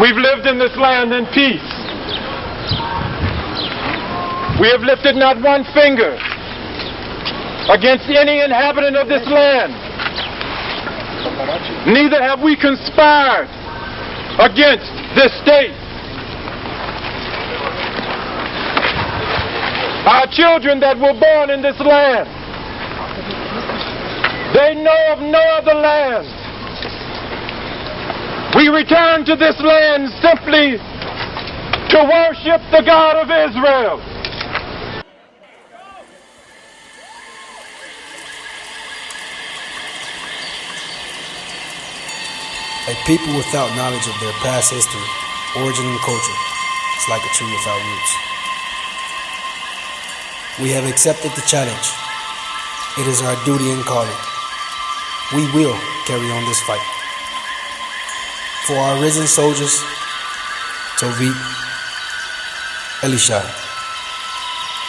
We've lived in this land in peace. We have lifted not one finger against any inhabitant of this land. Neither have we conspired against this state. Our children that were born in this land, they know of no other land. We return to this land simply to worship the God of Israel. A people without knowledge of their past history, origin, and culture is like a tree without roots. We have accepted the challenge. It is our duty and calling. We will carry on this fight. For our risen soldiers, Toshi, L.I.G.H.T,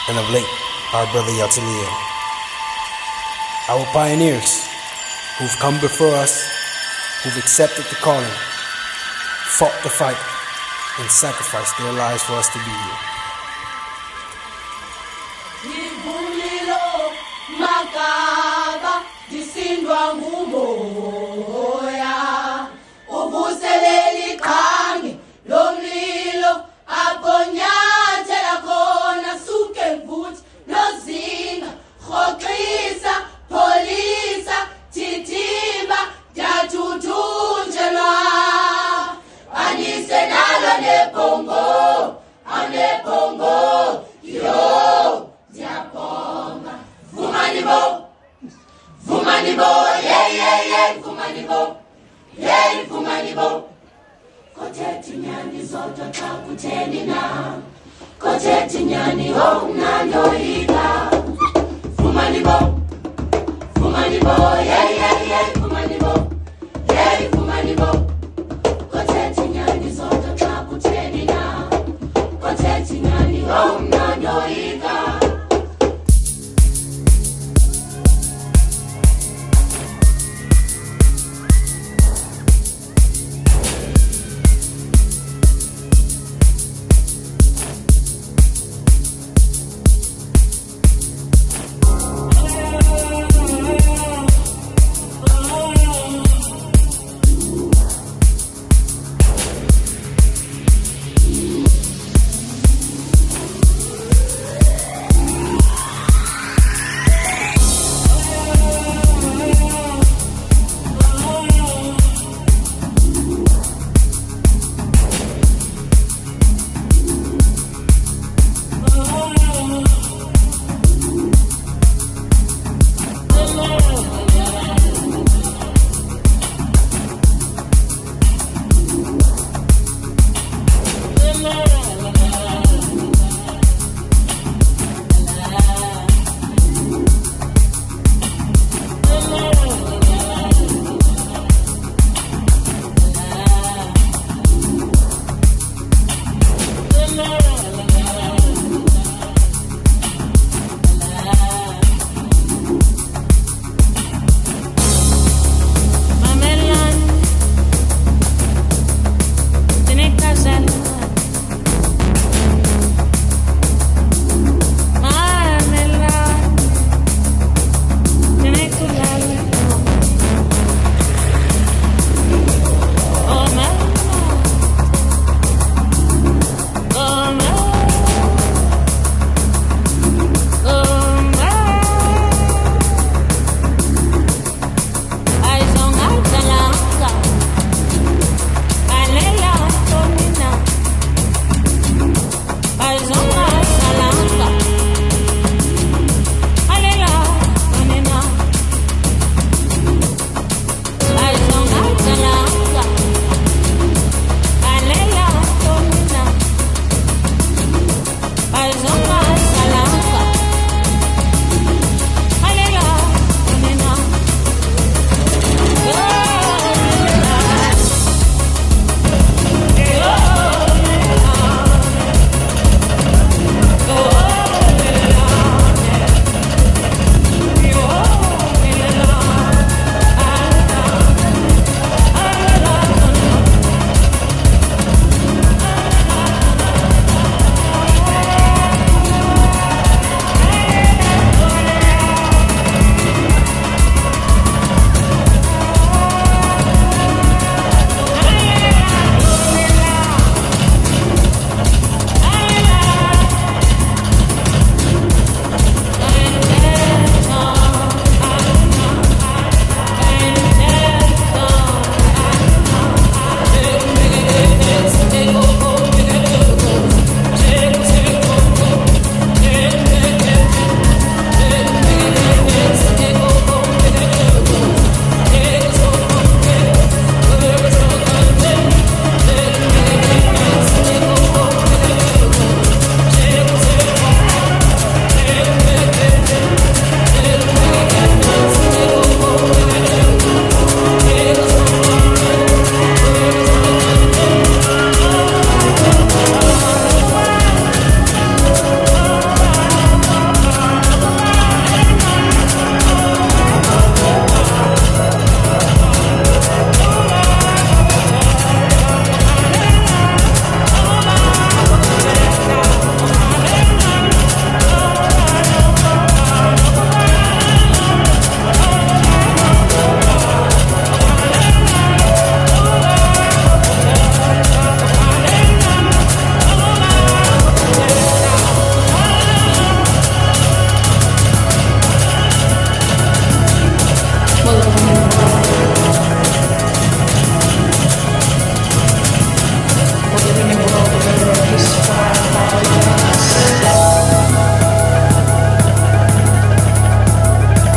and of late, our brother Yatiliel. Our pioneers who've come before us, who've accepted the calling, fought the fight, and sacrificed their lives for us to be here.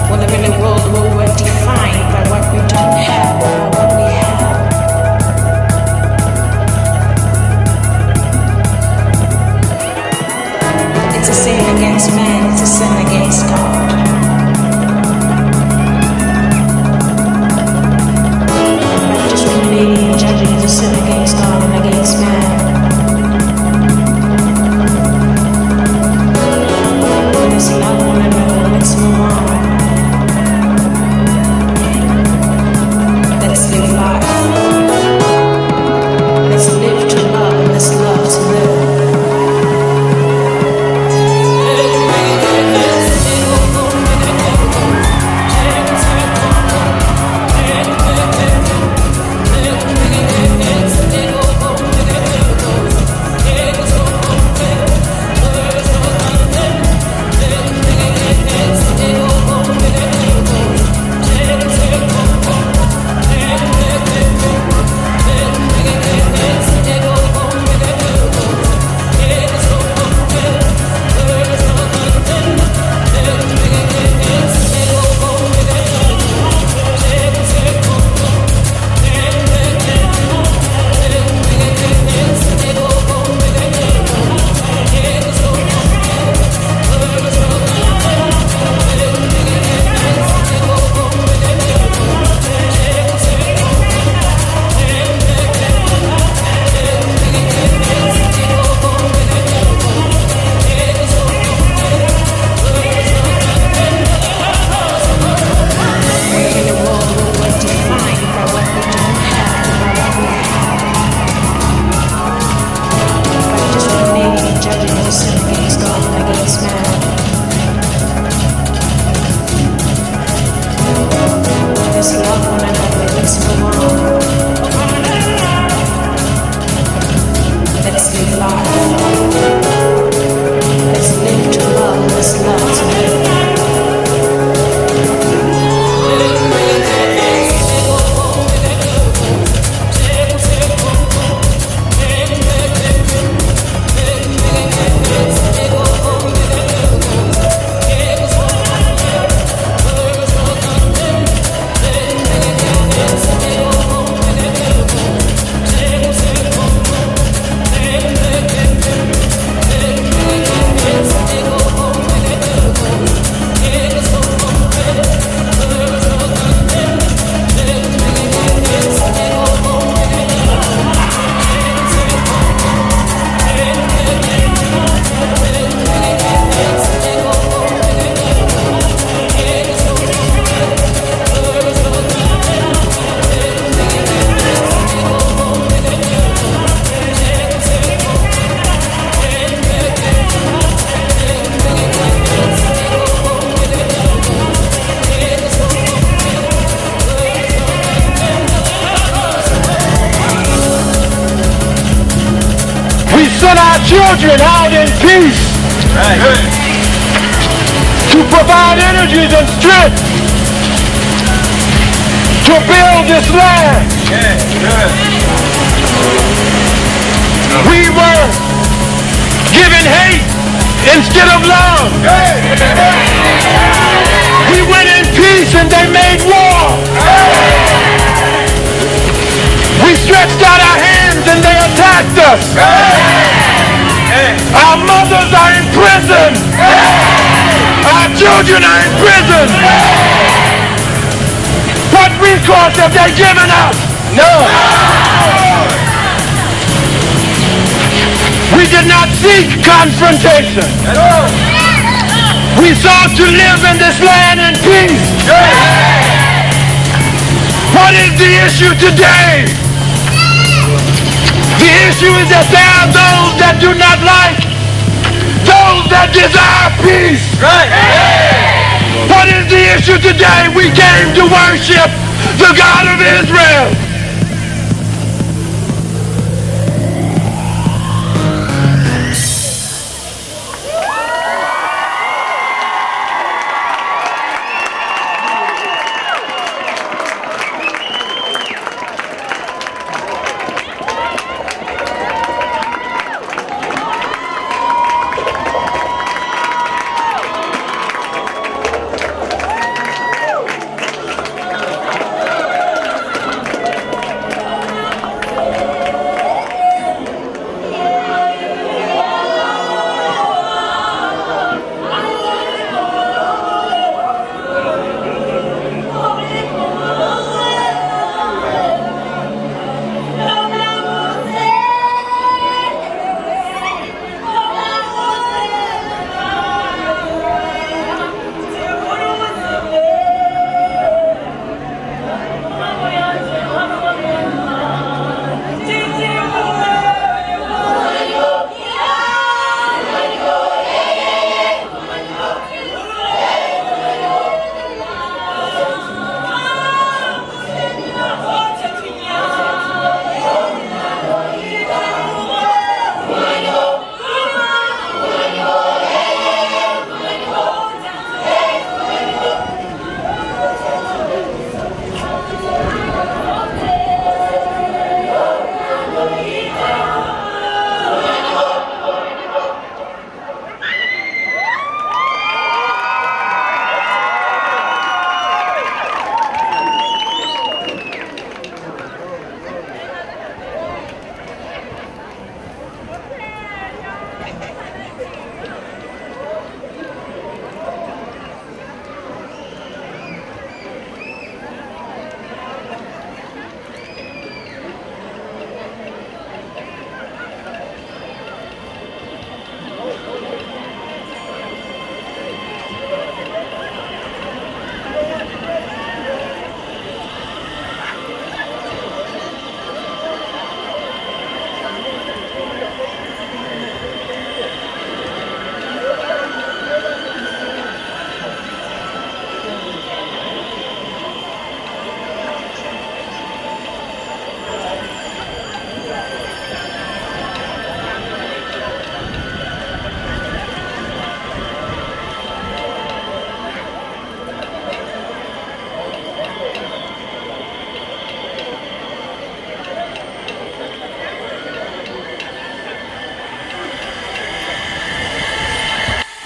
We live in a world where we're defined by what we don't have, by what we have. It's a sin against man, it's a sin against God. By discriminating and judging is a sin against God and against man. Let's love one another, let's move on. Let's live life. Let's live to love and let's love to live. Send our children out in peace to provide energies and strength to build this land. We were given hate instead of love. We went in peace and they made war. We stretched out our hands and they attacked us. Our mothers are in prison. Our children are in prison. What recourse have they given us? None. We did not seek confrontation. We sought to live in this land in peace. What is the issue today? The issue is that there are those that do not like, those that desire peace. What is the issue today? We came to worship the God of Israel.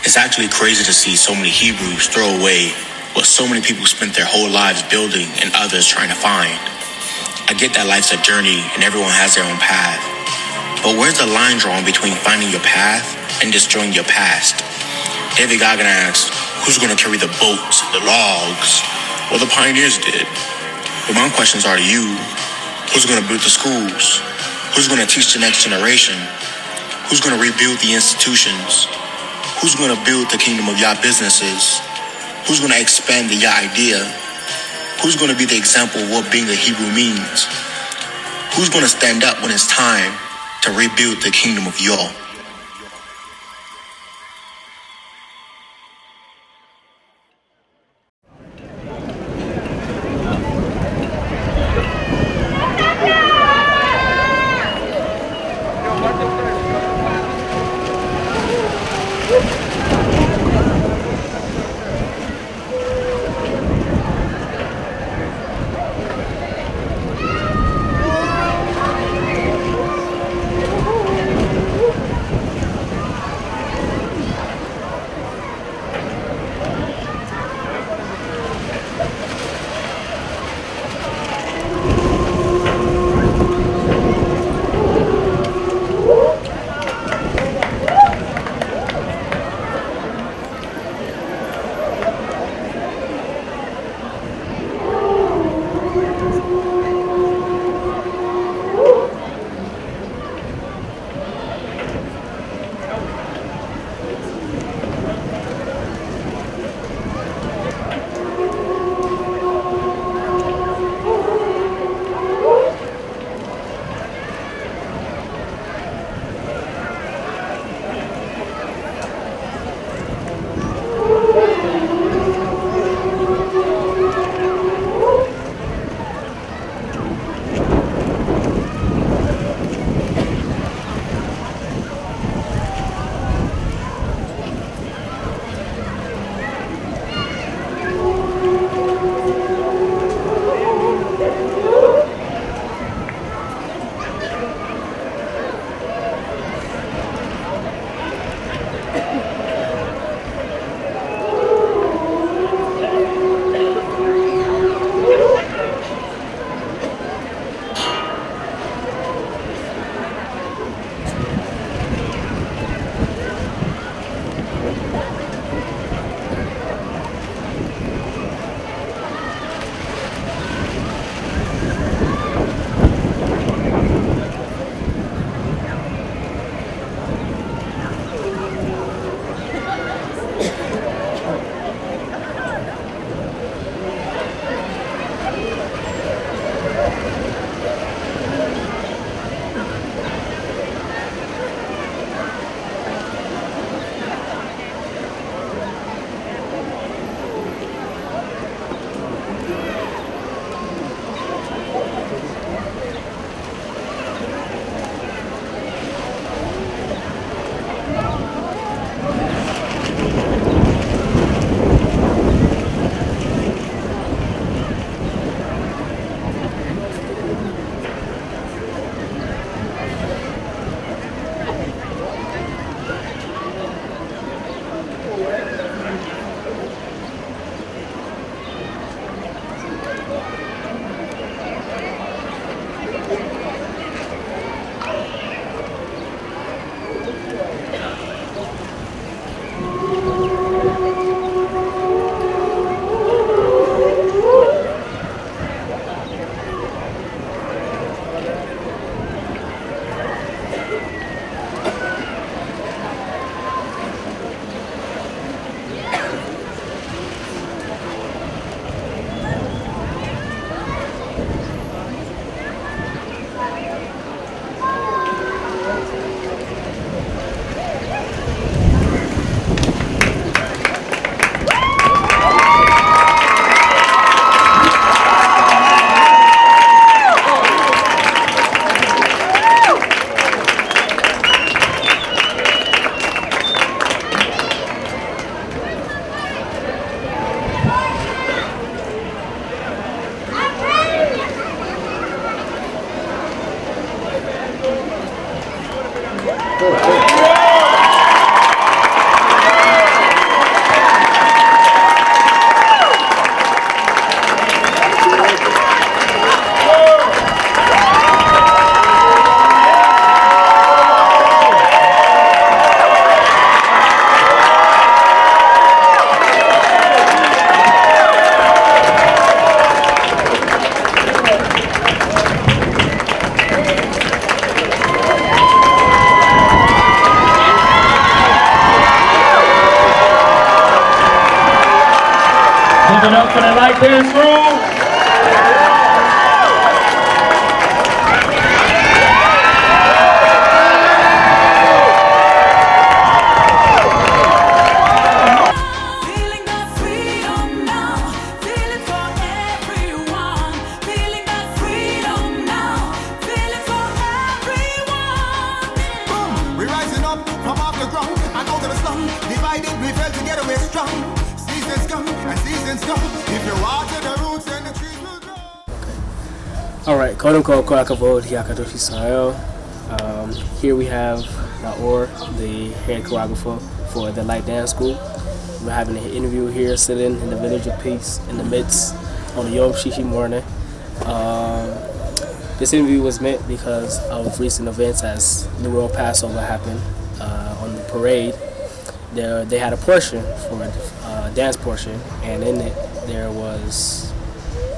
It's actually crazy to see so many Hebrews throw away what so many people spent their whole lives building and others trying to find. I get that life's a journey and everyone has their own path. But where's the line drawn between finding your path and destroying your past? David Goggin asks, who's going to carry the boats, the logs? Well, the pioneers did. But my questions are to you. Who's going to build the schools? Who's going to teach the next generation? Who's going to rebuild the institutions? Who's going to build the kingdom of Yah businesses? Who's going to expand the Yah idea? Who's going to be the example of what being a Hebrew means? Who's going to stand up when it's time to rebuild the kingdom of Yah? it up for the light dance crew. Alright, quote-unquote, Toshi Sahel. Here we have Naor, the head choreographer for the Light Dance School. We're having an interview here, sitting in the Village of Peace, in the midst, on a Yom Shishi morning. This interview was meant because of recent events as the World Passover happened on the parade. They had a portion for a dance portion, and in it there was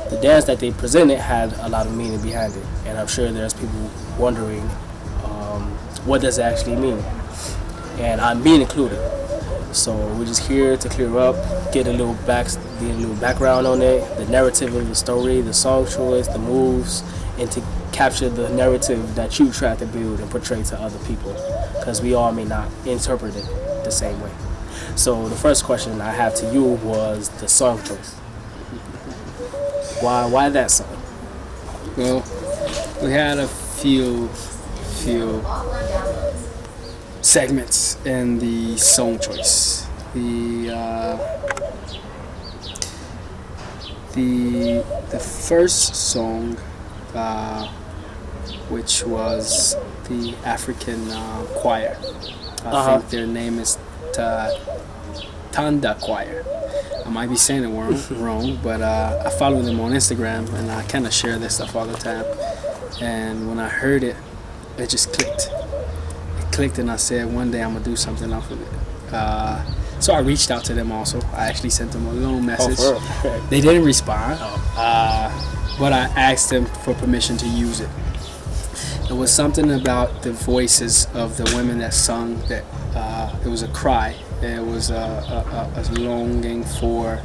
the dance that they presented had a lot of meaning behind it, and I'm sure there's people wondering what does it actually mean, and I'm being included. So we're just here to clear up, get a little background on it, the narrative of the story, the song choice, the moves, and to capture the narrative that you try to build and portray to other people, because we all may not interpret it the same way. So the first question I have to you was the song choice. Why that song? Well, we had a few segments in the song choice. The first song, which was the African choir. I think their name is Thanda choir. I might be saying it wrong, but I follow them on Instagram, and I kind of share their stuff all the time. And when I heard it, it just clicked. It clicked, and I said, one day I'm gonna do something off of it. So I reached out to them also. I actually sent them a long message. They didn't respond, but I asked them for permission to use it. There was something about the voices of the women that sung that it was a cry. It was a longing for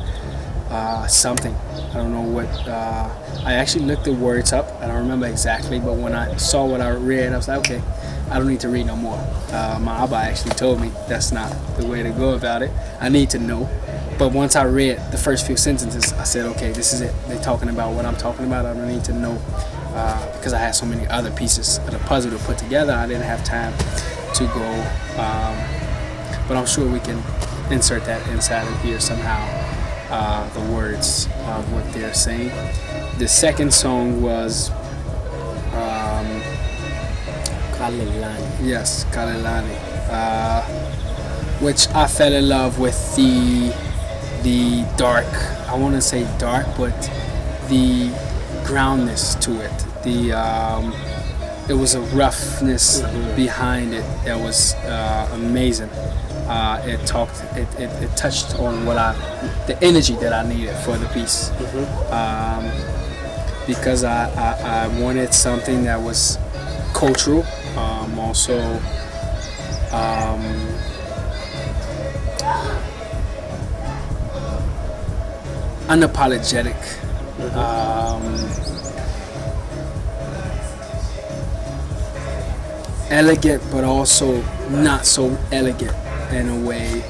something. I don't know what. I actually looked the words up. I don't remember exactly, but when I saw what I read, I was like, okay, I don't need to read no more. My Abba actually told me that's not the way to go about it. I need to know. But once I read the first few sentences, I said, okay, this is it. They're talking about what I'm talking about. I don't need to know because I had so many other pieces of the puzzle to put together. I didn't have time to go. But I'm sure we can insert that inside of here somehow, the words of what they're saying. The second song was Ukhalelani. Yes, Ukhalelani, which I fell in love with the dark, I want to say dark, but the groundness to it. It was a roughness behind it that was amazing. It touched on the energy that I needed for the piece, because I wanted something that was cultural, also unapologetic, elegant, but also not so elegant in a way.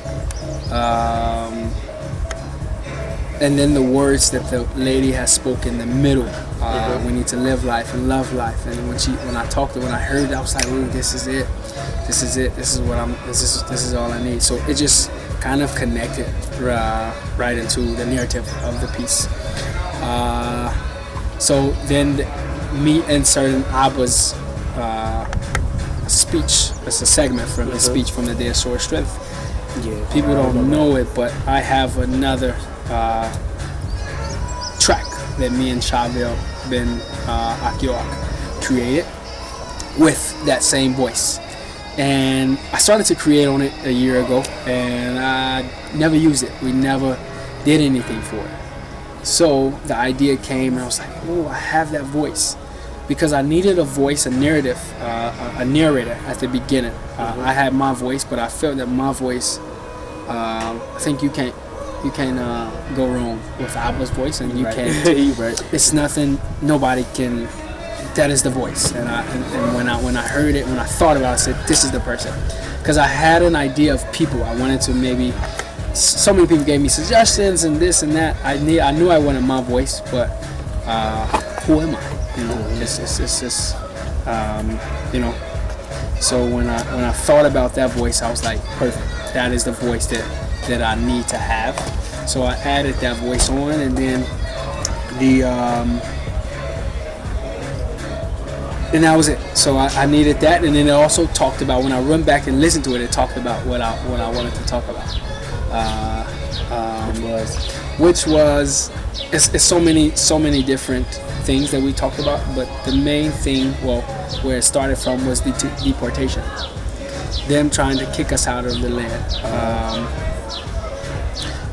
And then the words that the lady has spoken in the middle. We need to live life and love life. And when I heard it, I was like, "Ooh, this is it. This is it. This is all I need." So it just kind of connected right into the narrative of the piece. So then me inserting Abba's speech. It's a segment from his speech from the Day of Sword Strength. Yeah, people don't know it, but I have another track that me and Chavil Ben Akiok created with that same voice. And I started to create on it a year ago, and I never used it. We never did anything for it. So the idea came, and I was like, oh, I have that voice. Because I needed a voice, a narrative, a narrator at the beginning. I had my voice, but I felt that my voice, I think you You can't go wrong with Abba's voice, and you Right. can't. Right. It's nothing. Nobody can. That is the voice. And when I heard it, when I thought about it, I said, this is the person. Because I had an idea of people. I wanted to maybe. So many people gave me suggestions and this and that. I knew I wanted my voice, but who am I? You know, it's just you know. So when I thought about that voice, I was like, perfect. That is the voice that I need to have. So I added that voice on, and then and that was it. So I needed that, and then it also talked about, when I run back and listen to it, it talked about what I wanted to talk about. Which was it's so many different things that we talked about, but the main thing, where it started from, was the deportation. Them trying to kick us out of the land.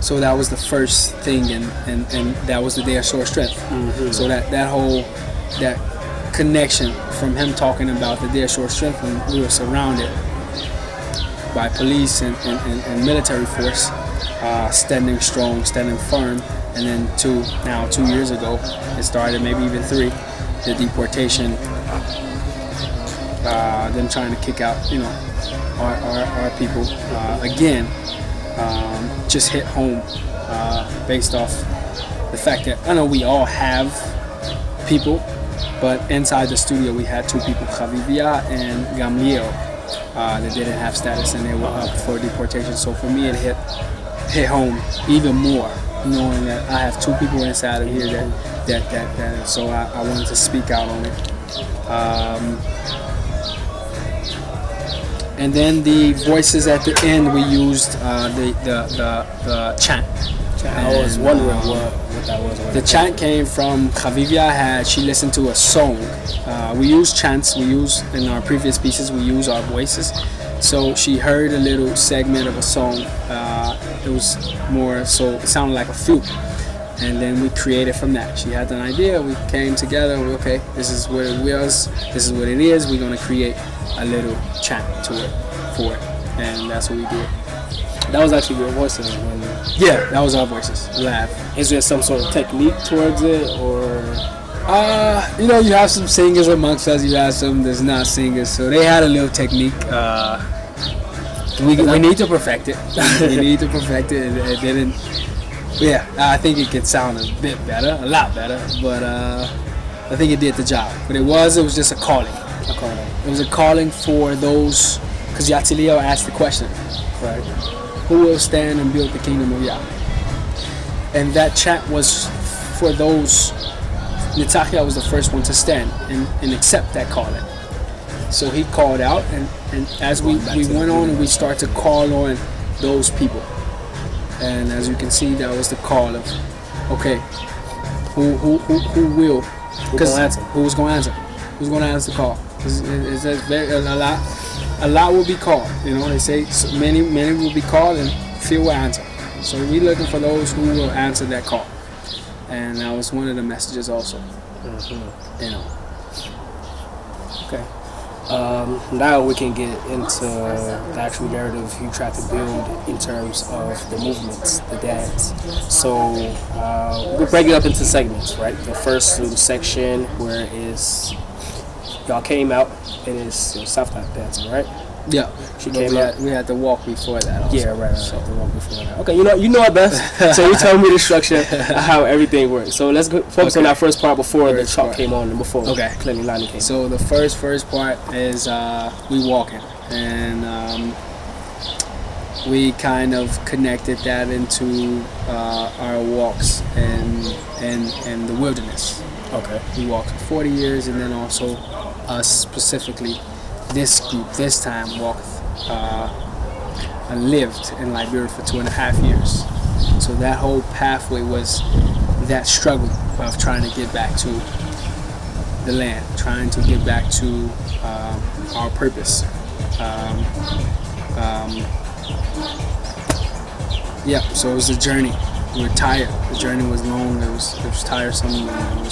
So that was the first thing, and that was the day of sore strength. So that whole connection from him talking about the day of sore strength, when we were surrounded by police and military force, standing strong, standing firm, and then 2 years ago, it started, maybe even 3, the deportation, them trying to kick out, our people, again, just hit home, based off the fact that I know we all have people, but inside the studio we had 2 people, Chavivia and Gamliel, that didn't have status, and they were up for deportation. So for me, it hit home even more, knowing that I have 2 people inside of here that so I wanted to speak out on it. And then the voices at the end, we used the chant. I was wondering what that was. The chant came from Chavivia. She listened to a song. We use chants. We use, in our previous pieces, we use our voices. So she heard a little segment of a song. It was more, so it sounded like a flute. And then we created from that. She had an idea. We came together. Okay, this is what it was. This is what it is. We're gonna create a little chant to it for it, and that's what we did. That was actually your voices. Yeah, that was our voices. Laugh. Is there some sort of technique towards it, or? You have some singers amongst us. You have some that's not singers, so they had a little technique. We need to perfect it. We need to perfect it. It didn't. Yeah, I think it could sound a bit better, a lot better, but I think it did the job. But it was just a calling. It was a calling for those, because Yatziliel asked the question, right? Who will stand and build the kingdom of Yah? And that chant was for those. Netachia was the first one to stand and accept that calling. So he called out, and as we went on and we started to call on those people. And as you can see, that was the call of, okay, who will? Who's going to answer? Who's going to answer the call? A lot will be called. They say so many will be called, and few will answer. So we're looking for those who will answer that call. And that was one of the messages also. Okay. Now we can get into the actual narrative you tried to build in terms of the movements, the dance. So we'll break it up into segments, right? The first little section where y'all came out, and it's Southside dancing, right? Yeah, she came out. We had to walk before that also. Yeah, right. So the walk before that. Okay, you know it best. So you tell me the structure of how everything works. So let's focus on that first part before the chalk came on and before CandyMan came. So the first part is we walking, and we kind of connected that into our walks and the wilderness. Okay. We walked for 40 years, and then also us specifically. This group, this time, walked and lived in Liberia for 2.5 years. So that whole pathway was that struggle of trying to get back to the land, trying to get back to our purpose. So it was a journey. We were tired. The journey was long. It was tiresome. And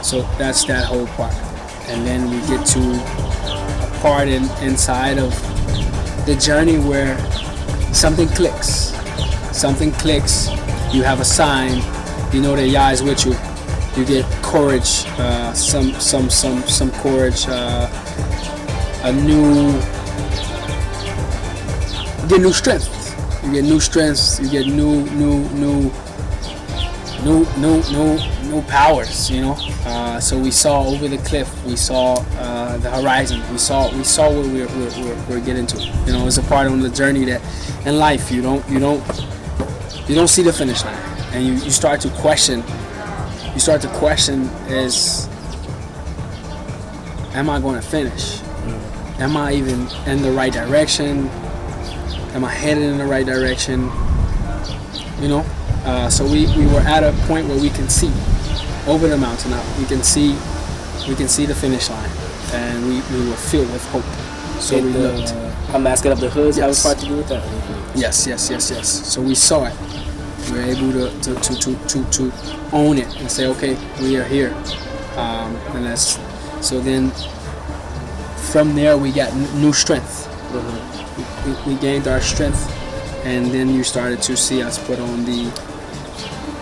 so that's that whole part. And then we get to part inside of the journey where something clicks. something clicks, you have a sign, you know that Yah is with you. You get courage, some courage, you get new strength. You get new strengths. You get new powers. You know. So we saw over the cliff. We saw the horizon. We saw what we're getting to. You know, it's a part of the journey that in life you don't see the finish line, and you start to question. You start to question: am I going to finish? Am I even in the right direction? Am I headed in the right direction? You know, so we were at a point where we can see over the mountain now. We can see the finish line, and we were filled with hope. So we looked. I'm asking up the hoods. Yes. How was part to do with that? Yes. So we saw it. We were able to own it and say, okay, we are here, and that's so. Then from there we got new strength. We gained our strength, and then you started to see us put on the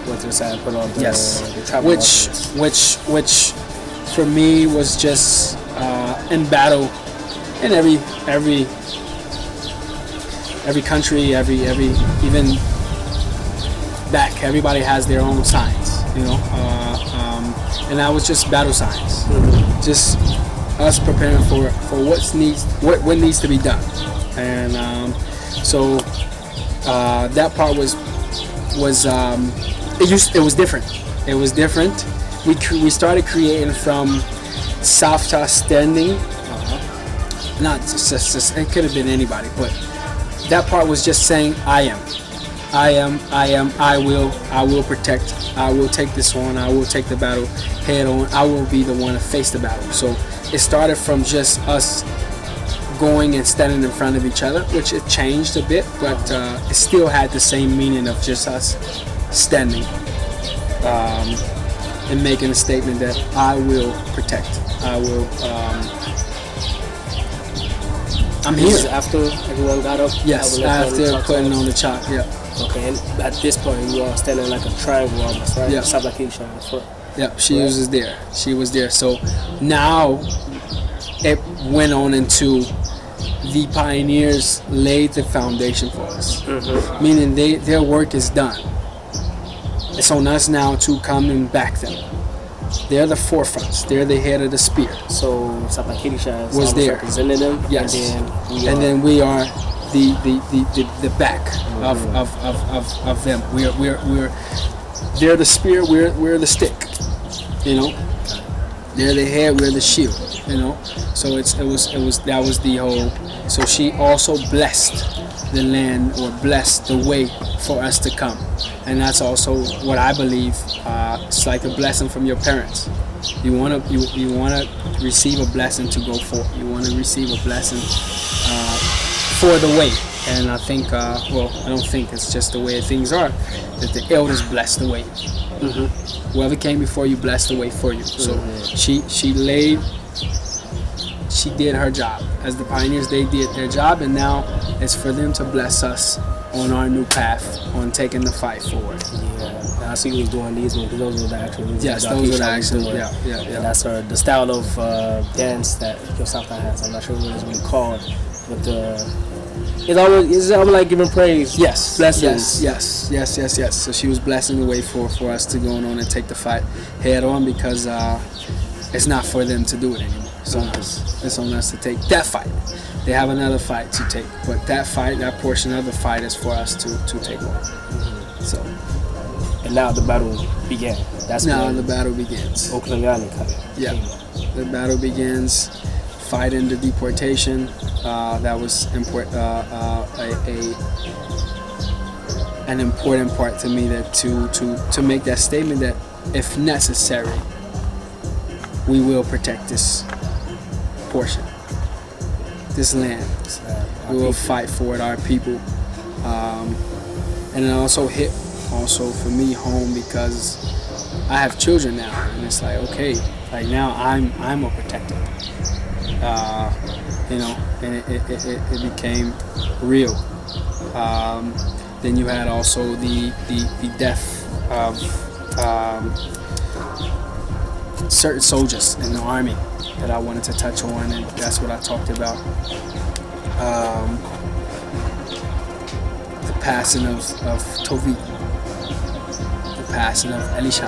the travel which for me was just in battle in every country, every even back, everybody has their own signs, you know, and that was just battle signs, just us preparing for what needs to be done. And so that part was it was different. It was different. We started creating from soft standing. Not just it could have been anybody, but that part was just saying I will protect. I will take this on. I will take the battle head on. I will be the one to face the battle. So it started from just us going and standing in front of each other, which it changed a bit, but it still had the same meaning of just us standing and making a statement that I will protect. I will. I'm here. After everyone got up? Yes, after putting on the chalk, yeah. Okay, and at this point you are standing like a triangle almost, right? Yeah. Sabakisha in the front. Yep, she was there. She was there. So now it went on into the pioneers laid the foundation for us, meaning their work is done. It's on us now to come and back them. They're the forefronts. They're the head of the spear. So Sapakirisha was there representing them. Yes, and then we are the back of them. We're they're the spear. We're the stick. You know, they're the head. We're the shield. You know, so that was the whole. So she also blessed the land, or blessed the way for us to come, and that's also what I believe. It's like a blessing from your parents. You wanna receive a blessing to go forth. You wanna receive a blessing for the way. And I think, I don't think, it's just the way things are, that the elders bless the way. Whoever came before you blessed the way for you. So she did her job. As the pioneers, they did their job, and now it's for them to bless us on our new path, on taking the fight forward. Yeah, I see who's doing these moves. Those are the actual moves. Yes, those are the actual. Yeah. And that's the style of dance that Yosafta has. I'm not sure what it's really called, but it's always like giving praise. Yes, blessings. Yes. So she was blessing the way for us to go on and take the fight head on, because it's not for them to do it anymore. It's on us. It's on us to take that fight. They have another fight to take, but that fight, that portion of the fight, is for us to take on. So, and now the battle began. That's now the battle begins. Ukhalelani came. Yeah, the battle begins. Fighting the deportation. That was an important part to me, that to make that statement that if necessary, we will protect this portion, this land. We will fight for it, our people. And it also hit for me home, because I have children now, and it's like, okay, like now I'm a protector. You know, and it became real. Then you had also the death of certain soldiers in the army that I wanted to touch on, and that's what I talked about. The passing of Tovi, the passing of L.I.G.H.T,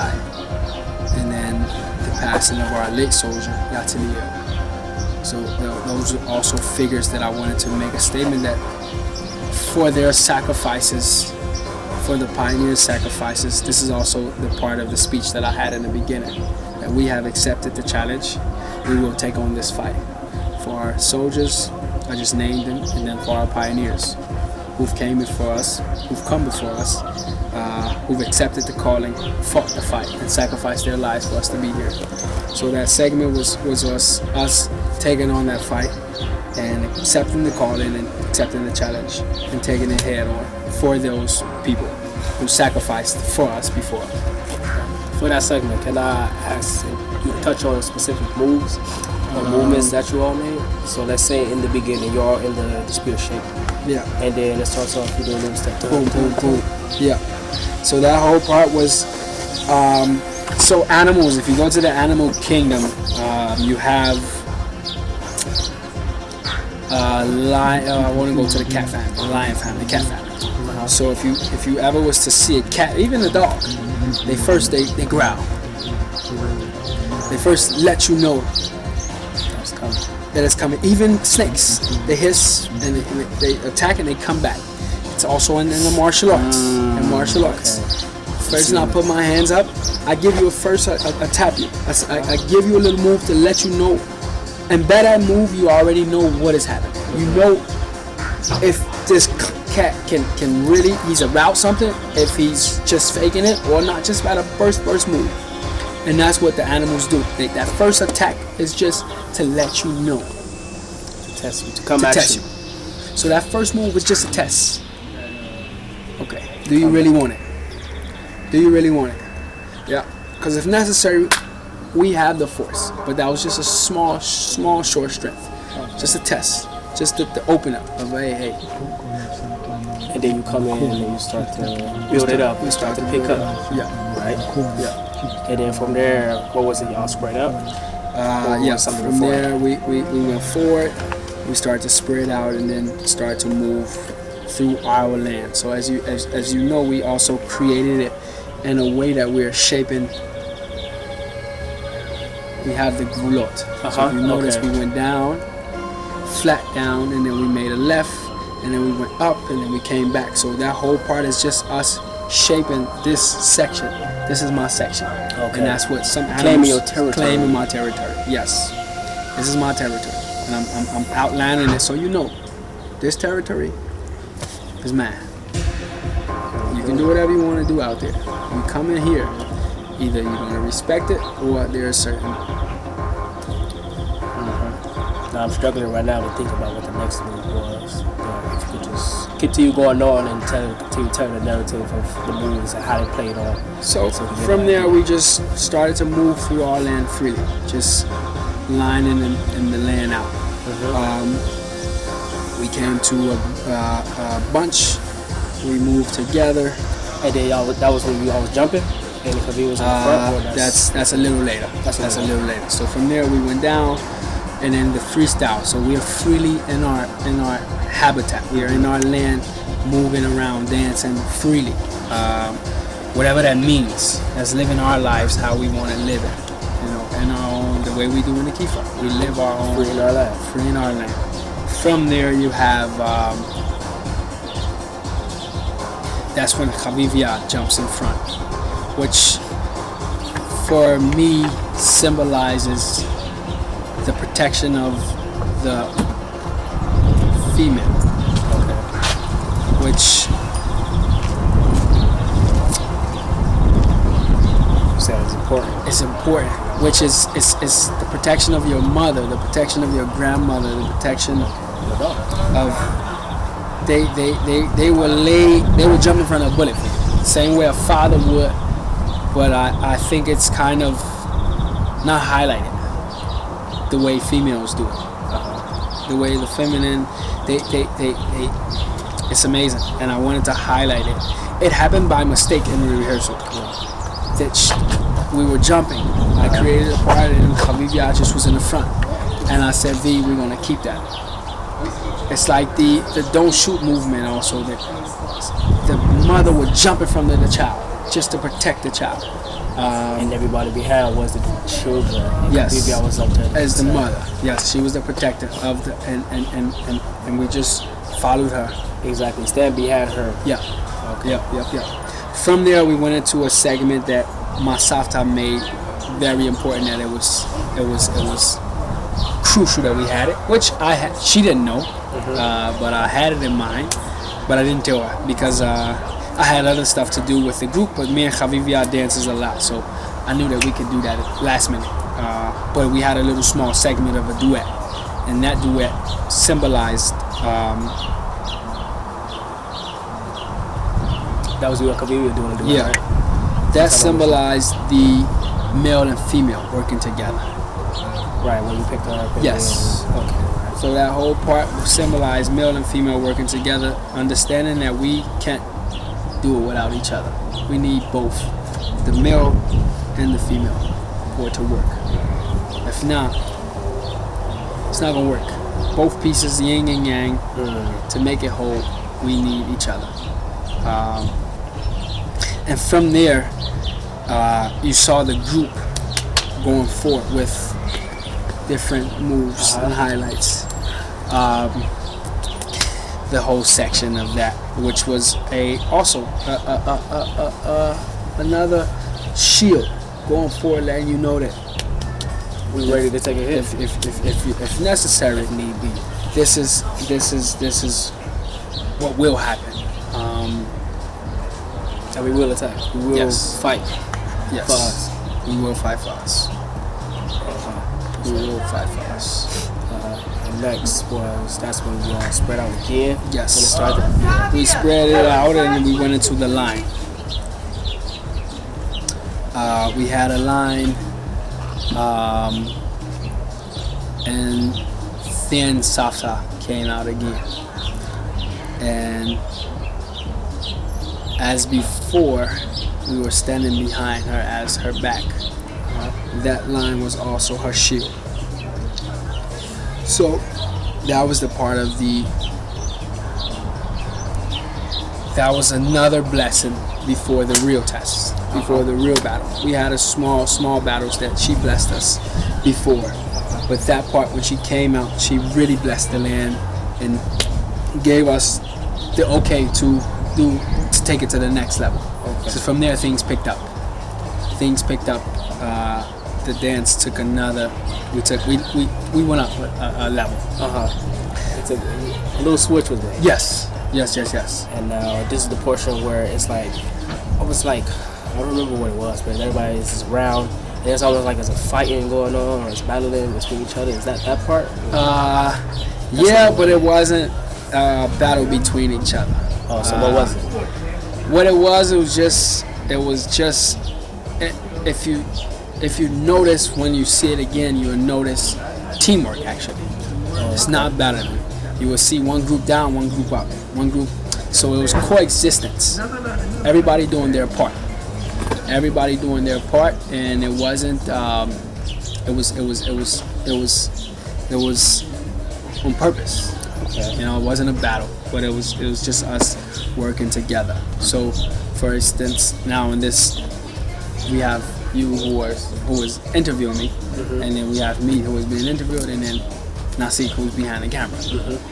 and then the passing of our late soldier, Yatiliel. So those are also figures that I wanted to make a statement that for their sacrifices, for the pioneers' sacrifices, this is also the part of the speech that I had in the beginning, that we have accepted the challenge. We will take on this fight. For our soldiers, I just named them, and then for our pioneers who've came before us, who've come before us, who've accepted the calling, fought the fight, and sacrificed their lives for us to be here. So that segment was us taking on that fight and accepting the calling and accepting the challenge and taking it head on for those people who sacrificed for us before. For that segment, can I ask you to touch on specific moves or movements that you all made? So let's say in the beginning, you're all in the spear shape. Yeah. And then it starts off, you do a little step. Boom, boom, boom. Yeah. So that whole part was, so animals, if you go to the animal kingdom, you have, I want to go to the cat family, the lion family, the cat family. So if you ever was to see a cat, even a dog, they growl. They first let you know that it's coming. Even snakes, they hiss and they attack and they come back. It's also in the martial arts. In martial arts, first I put my hands up. I give you I tap you. I give you a little move to let you know. And by that move, you already know what is happening. You know if this cat can really, he's about something, if he's just faking it or not, just by the first move. And that's what the animals do. That first attack is just to let you know. To test you, to come at you. So that first move was just a test. Okay. Do you really want it? Do you really want it? Yeah. Because if necessary, we have the force. But that was just a small, short strength. Just a test. Just to open up of hey. And then you come in and you start to build it up. You start to pick up. Yeah. Right? Yeah. And then from there, what was it? Y'all spread up? Yeah. From there, we went forward. We started to spread out and then start to move through our land. So as you know, we also created it in a way that we're shaping. We have the gulot. So if you notice, we went down, flat down, and then we made a left, and then we went up, and then we came back. So that whole part is just us shaping this section. This is my section. Okay. And that's what some animals claiming your territory. Claiming my territory. Yes. This is my territory. And I'm outlining it so you know this territory is mine. You can do whatever you want to do out there. You come in here, either you're going to respect it or there's certain. Now I'm struggling right now to think about what the next move was. If you could just continue going on and continue telling the narrative of the moves and how they played on. So from there, we just started to move through our land freely, just lining in the land out. We came to a bunch. We moved together. And then that was when you all was jumping? And because he was in the front? Or that's a little later. That's a little later. So from there, we went down. And then the freestyle. So we are freely in our habitat. We are in our land, moving around, dancing freely. Whatever that means. That's living our lives how we want to live it. In our own, the way we do in the Kifa. We live our own. Free in our land. Free in our land. From there you have, that's when Chavivia jumps in front, which for me symbolizes the protection of the female, which sounds important. It's important, which is the protection of your mother, the protection of your grandmother, the protection of they would jump in front of a bullet for you, same way a father would, but I think it's kind of not highlighted the way females do it. The way the feminine, It's amazing, and I wanted to highlight it. It happened by mistake in the rehearsal. We were jumping. I created a part, and L.I.G.H.T just was in the front. And I said, V, we're going to keep that. It's like the don't shoot movement also. That the mother would jump in front of the child just to protect the child. And everybody behind was the children. And Yes. L.I.G.H.T was up there As the mother. Yes, she was the protector of the, and we just followed her. Exactly. Stand behind her. Yeah. Okay. Yep. From there, we went into a segment that my Safta made very important. That it was crucial that we had it, which I had. She didn't know, but I had it in mind. But I didn't tell her because I had other stuff to do with the group. But me and L.I.G.H.T dances a lot, so I knew that we could do that at last minute. But we had a little small segment of a duet, and that duet symbolized. That was what we were doing. Yeah, right? that symbolized the male and female working together. Right, when you picked her up. Yes. Okay. So that whole part symbolized male and female working together, understanding that we can't do it without each other. We need both, the male and the female, for it to work. If not, it's not gonna work. Both pieces, yin and yang, to make it whole, we need each other. And from there, you saw the group going forward with different moves and highlights. The whole section of that, which was another shield going forward, letting you know that we ready to take a hit if necessary, if need be. This is what will happen. And we will attack. We will fight. Yes. For us. We will fight for us. We will fight for us. And next was that's when we all spread out again. Yes. When it started. We spread it out and then we went into the line. We had a line, and then Safta came out again. And as before, we were standing behind her as her back. That line was also her shield. So that was the part of that was another blessing before the real test, before the real battle. We had a small battles that she blessed us before. But that part, when she came out, she really blessed the land and gave us the okay to take it to the next level. Okay. So from there, things picked up. The dance took another. We went up a level. It's a little switch was made. Yes. And now this is the portion where it's like, almost like, I don't remember what it was, but everybody is just around. And it's almost like there's a fighting going on, or it's battling between each other. Is that part? Yeah, but it wasn't a battle between each other. Oh, so what was it? What it was just if you notice when you see it again, you'll notice teamwork actually. It's not battling. You will see one group down, one group up, one group. So it was coexistence. Everybody doing their part. And it wasn't. It was on purpose. Okay. You know, it wasn't a battle, but it was just us working together. So, for instance, now in this, we have you who was interviewing me, and then we have me who was being interviewed, and then Nasik who's behind the camera.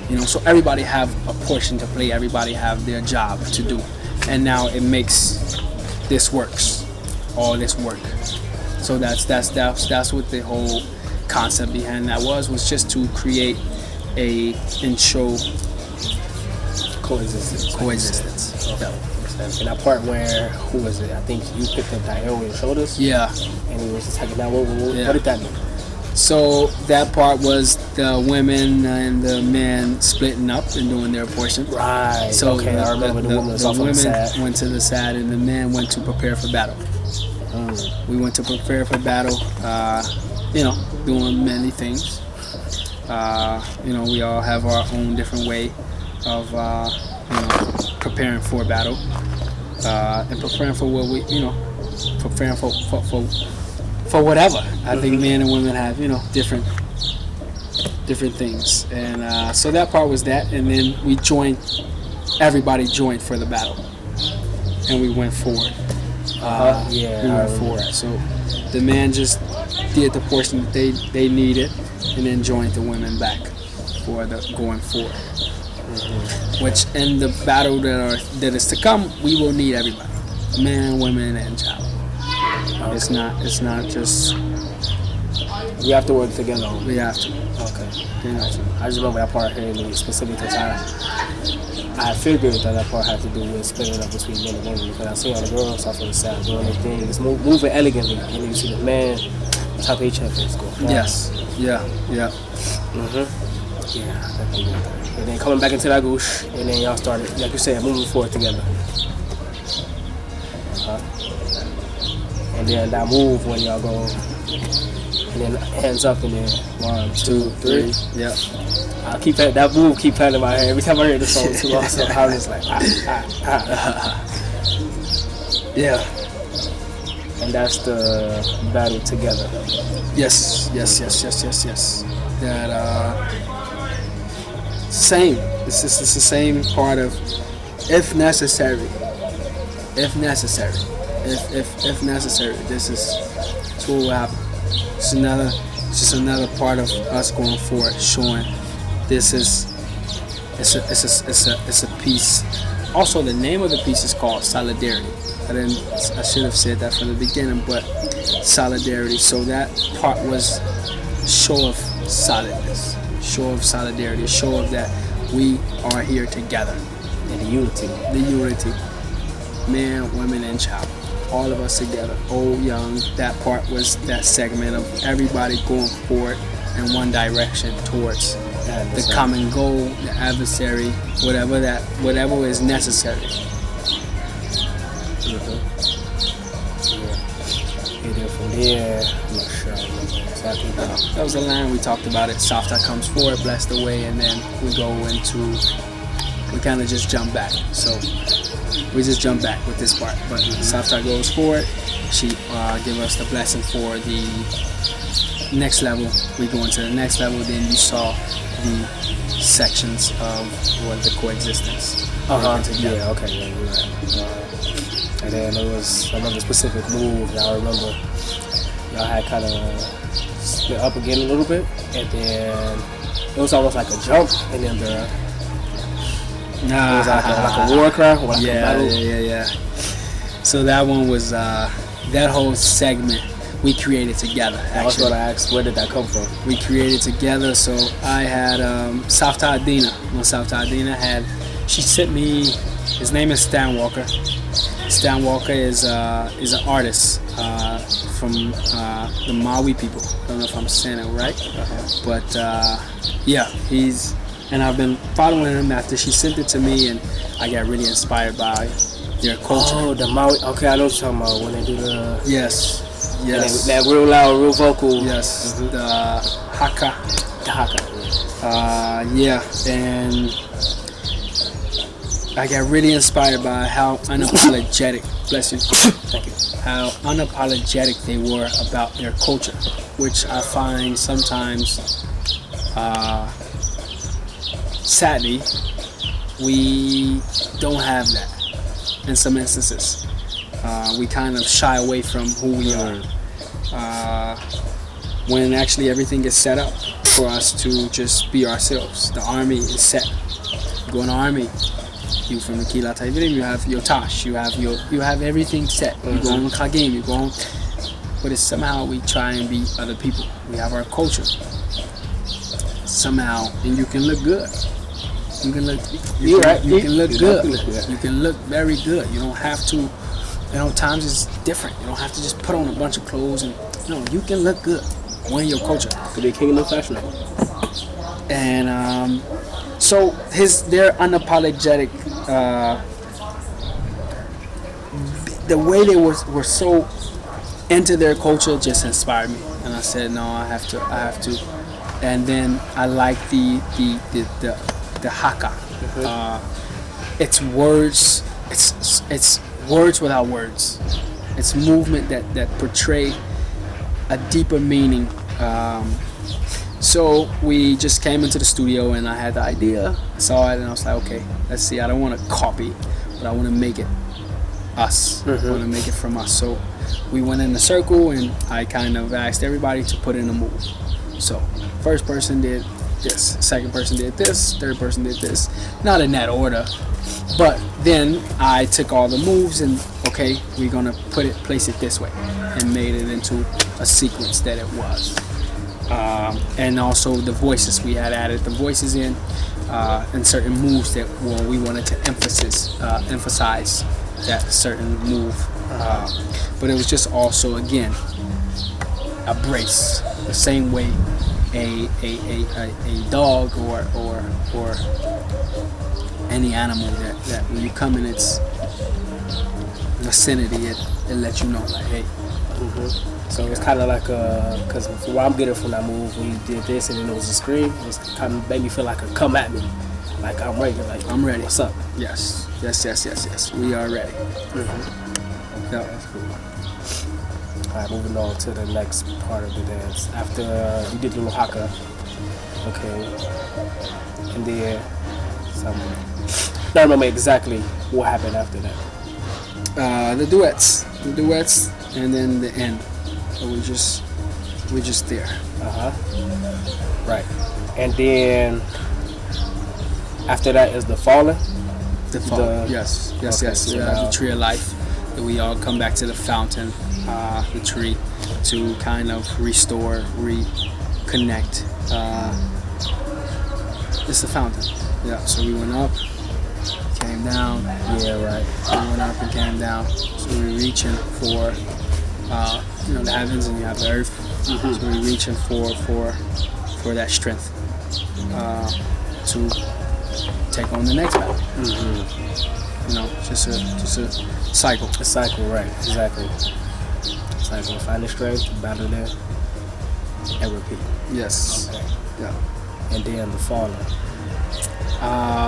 You know, so everybody have a portion to play. Everybody have their job to do, and now it makes this works, all this work. So that's what the whole concept behind that was just to create and show coexistence. Okay. And that part where, who was it? I think you picked up Diane on your shoulders. Yeah. And he was just talking about what did that mean? So that part was the women and the men splitting up and doing their portion. Right. So okay, I remember the women was off on the side. Went to the side and the men went to prepare for battle. We went to prepare for battle, doing many things. We all have our own different way of, preparing for battle, and preparing for what we, preparing for whatever. I think men and women have, different things, and so that part was that, and then we joined. Everybody joined for the battle, and we went forward. We went forward. So the men just did the portion that they needed, and then joined the women back for the going forward. Which in the battle that is to come, we will need everybody, men, women, and child. Okay. It's not just. We have to work together. We have to. Okay. I just remember that part here in specific to I figured that part had to do with splitting it up between men and women, because I see all the girls off on the side doing their thing. It's moving elegantly, and then you see the man top of each head go. Yes. Yeah. Yeah, definitely. And then coming back into that goosh, and then y'all started, like you said, moving forward together. And then that move when y'all go, and then hands up, and then 1, 2, 3. Yeah. I keep that move keep playing in my head every time I hear the song too. Also, I was just like, Yeah. And that's the battle together. Yes. That same. It's the same part of if necessary. If necessary. This is what will happen. It's just another part of us going forward, showing this is it's a piece. Also, the name of the piece is called Solidarity. I should have said that from the beginning, but solidarity. So that part was show of solidness, show of solidarity, show of that we are here together. And the unity. Man, women, and child. All of us together, old, young. That part was that segment of everybody going forward in one direction towards the common goal, the adversary, whatever is necessary. And then from there, I'm not sure exactly. That was the line we talked about. It. Safta comes forward, bless the way, and then we go into. We kind of just jump back. So we just jump back with this part. But Safta goes forward. She give us the blessing for the next level. We go into the next level. Then you saw the sections of the coexistence. Yeah. Okay. Yeah. You're right. And then there was another specific move that I remember. Y'all had kind of split up again a little bit, and then it was almost like a jump, and then it was like a war cry, or like a battle. Yeah. So that one was that whole segment we created together. I was going to ask, where did that come from? We created together. So I had Safta Adina. When Safta Adina she sent me. His name is Stan Walker. Stan Walker is an artist from the Maui people. I don't know if I'm saying it right, but he's. And I've been following him after she sent it to me, and I got really inspired by their culture. Oh, the Maui. Okay, I know what you're talking about when they do the. Yes. That real loud, real vocal. Yes. The haka. The haka. And I got really inspired by how unapologetic. Bless you. Thank you. How unapologetic they were about their culture, which I find sometimes. Sadly, we don't have that in some instances. We kind of shy away from who we are when actually everything is set up for us to just be ourselves. The army is set. You go in the army, you from the Kila Taivirim, you have your Tosh, you have everything set. You go on Kagame, you go on, but it's somehow we try and be other people. We have our culture. Somehow, and you can look good. You can look. You can look good. You can look very good. You don't have to. Times is different. You don't have to just put on a bunch of clothes and. You can look good. Wearing your culture. Could be king of fashion. And so their unapologetic. The way they were so into their culture just inspired me, and I said, no, I have to. And then I like the haka. it's words. It's words without words. It's movement that portray a deeper meaning. So we just came into the studio and I had the idea. I saw it and I was like, okay, let's see. I don't want to copy, but I want to make it us. I want to make it from us. So we went in a circle and I kind of asked everybody to put in a move. So first person did this, second person did this, third person did this. Not in that order, but then I took all the moves and okay, we're gonna place it this way, and made it into a sequence that it was. And also the voices, we had added the voices in, and certain moves that we wanted to emphasize that certain move. But it was just also again a brace, the same way a dog or any animal that when you come in its vicinity, it lets you know like, hey. So it's kind of like because what I'm getting from that move, when you did this and then it was a scream, it was kind of made me feel like a come at me, like I'm ready, like I'm ready. What's up? Yes. We are ready. Yeah. That's cool. All right, moving on to the next part of the dance. After you did the little haka, okay, and then some. I don't remember exactly what happened after that. The duets, and then the end. So we're just there. Right, and then after that is the falling. Yes. Okay, so The tree of life. That we all come back to the fountain, the tree, to kind of restore, reconnect. It's the fountain. Yeah. So we went up, came down. Yeah, right. We went up and came down. So we're reaching for, the heavens, and you have the earth. So we're reaching for that strength to take on the next battle. Just a cycle. A cycle, right? Exactly. Cycle. Find the strength, battle there, and repeat. Yes. Okay. Yeah. And then the falling.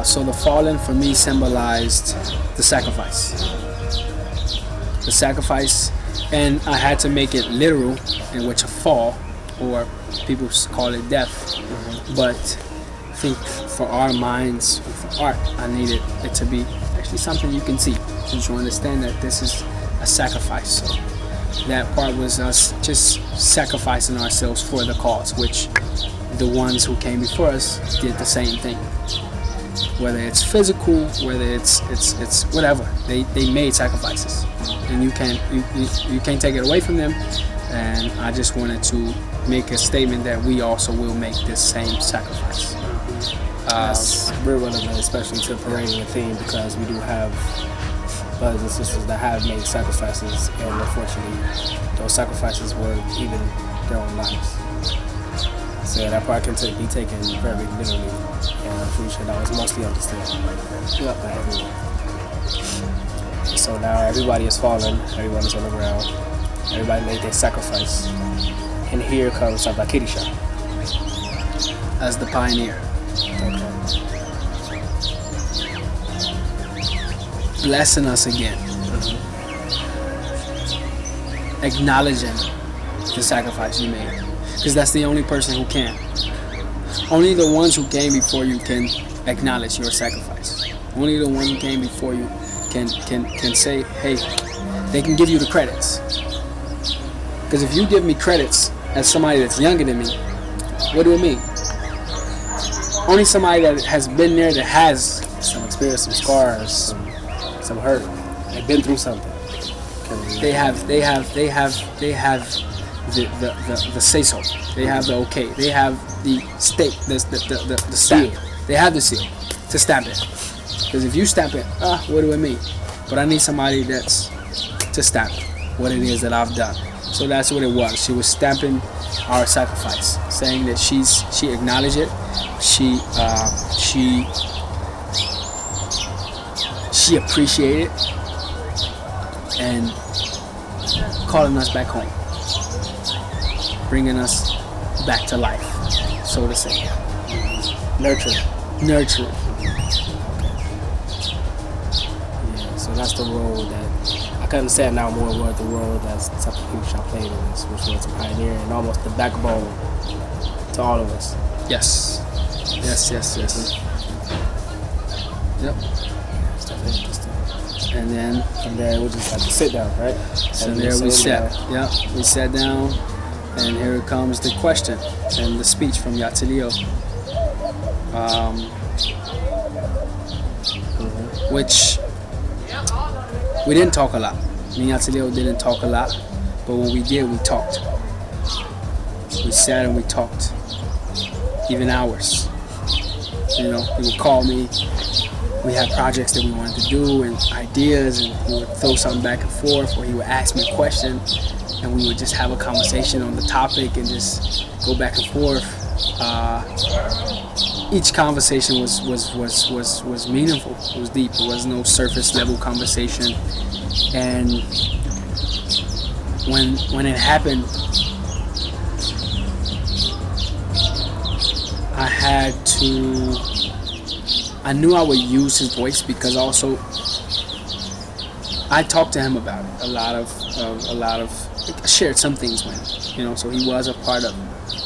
So the fallen for me symbolized the sacrifice. The sacrifice, and I had to make it literal, in which a fall, or people call it death. But I think for our minds, for art, I needed it to be actually something you can see, so you understand that this is a sacrifice. So that part was us just sacrificing ourselves for the cause, which the ones who came before us did the same thing. Whether it's physical, whether it's whatever, they made sacrifices, and you can't take it away from them. And I just wanted to make a statement that we also will make this same sacrifice. That's real relevant, especially to parading the theme, because we do have brothers and sisters that have made sacrifices, and unfortunately, those sacrifices were even their own lives. So yeah, that part can be taken very literally, and I'm pretty sure that was mostly understood by everyone. So now everybody is fallen, everyone is on the ground, everybody made their sacrifice, and here comes Sabakidisha as the pioneer. Okay. Blessing us again. Acknowledging the sacrifice you made. Because that's the only person who can. Only the ones who came before you can acknowledge your sacrifice. Only the one who came before you can say, hey, they can give you the credits. Because if you give me credits as somebody that's younger than me, what do it mean? Only somebody that has been there, that has some experience, some scars, some hurt. They've been through something. They have the say so. They have the okay. They have the state, the stamp. They have the seal to stamp it. Because if you stamp it, what do it mean? But I need somebody that's to stamp what it is that I've done. So that's what it was. She was stamping our sacrifice, saying that she acknowledged it. She appreciated it, and calling us back home, bringing us back to life, so to say. Nurturing. that's the role that I can understand now more what the role that's the type of people I played in this, which was a pioneer and almost the backbone to all of us. Yes. Yep. It's definitely interesting. And then From there, it was just like a sit down, right? so And there we sat sat. down. Yep. We sat down, and here comes the question and the speech from Yatilio. Which we didn't talk a lot. Me and Yatilio didn't talk a lot, but when we did, we talked. We sat and we talked, even hours. You know, he would call me. We had projects that we wanted to do and ideas, and he would throw something back and forth, or he would ask me a question, and we would just have a conversation on the topic and just go back and forth. Each conversation was meaningful. It was deep. It was no surface level conversation. And when it happened, I knew I would use his voice because also I talked to him about it. A lot of I shared some things with him, you know, so he was a part of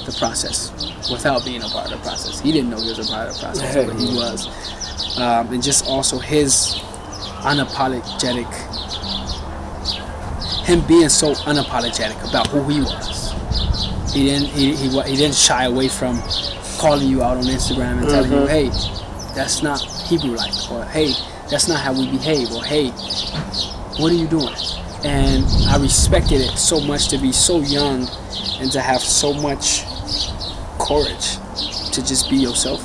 the process without being a part of the process. He didn't know he was a part of the process, but he was. And just also his unapologetic, him being so unapologetic about who he was. He didn't shy away from calling you out on Instagram and telling you, hey, that's not Hebrew-like, or hey, that's not how we behave, or hey, what are you doing? And I respected it so much to be so young and to have so much courage to just be yourself.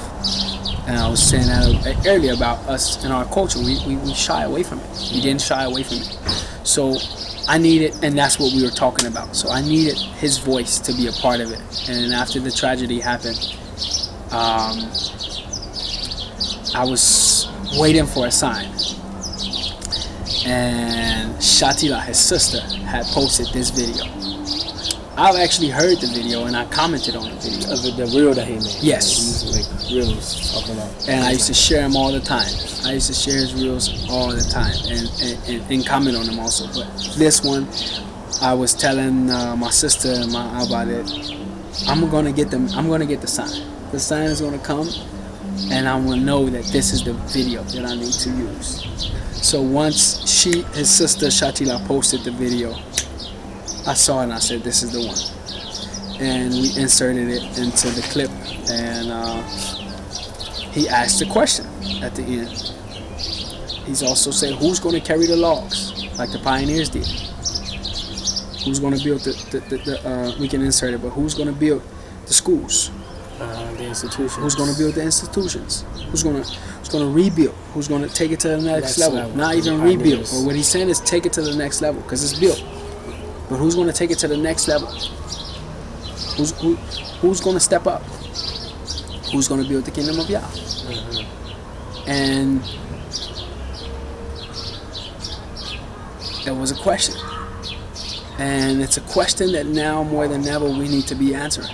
And I was saying that earlier about us and our culture. We shy away from it. We didn't shy away from it. So I needed, and that's what we were talking about. So I needed his voice to be a part of it. And after the tragedy happened, I was waiting for a sign. And Shatila, his sister, had posted this video. I've actually heard the video and I commented on the video. The reel that he made. Yes. He used to make reels talking about. And I used to share them all the time. I used to share his reels all the time and comment on them also. But this one, I was telling my sister and about it. I'm gonna get the sign. The sign is gonna come, and I'm gonna know that this is the video that I need to use. So once his sister Shatila posted the video, I saw it and I said, this is the one. And we inserted it into the clip, and he asked a question at the end. He's also said, who's going to carry the logs like the pioneers did? Who's going to build we can insert it, but who's going to build the schools? The institutions. Who's going to build the institutions? Who's going to rebuild? Who's going to take it to the next level? Not even rebuild. But what he's saying is take it to the next level, because it's built. But who's going to take it to the next level? Who's going to step up? Who's going to build the kingdom of Yah? And it was a question. And it's a question that now more than ever we need to be answering.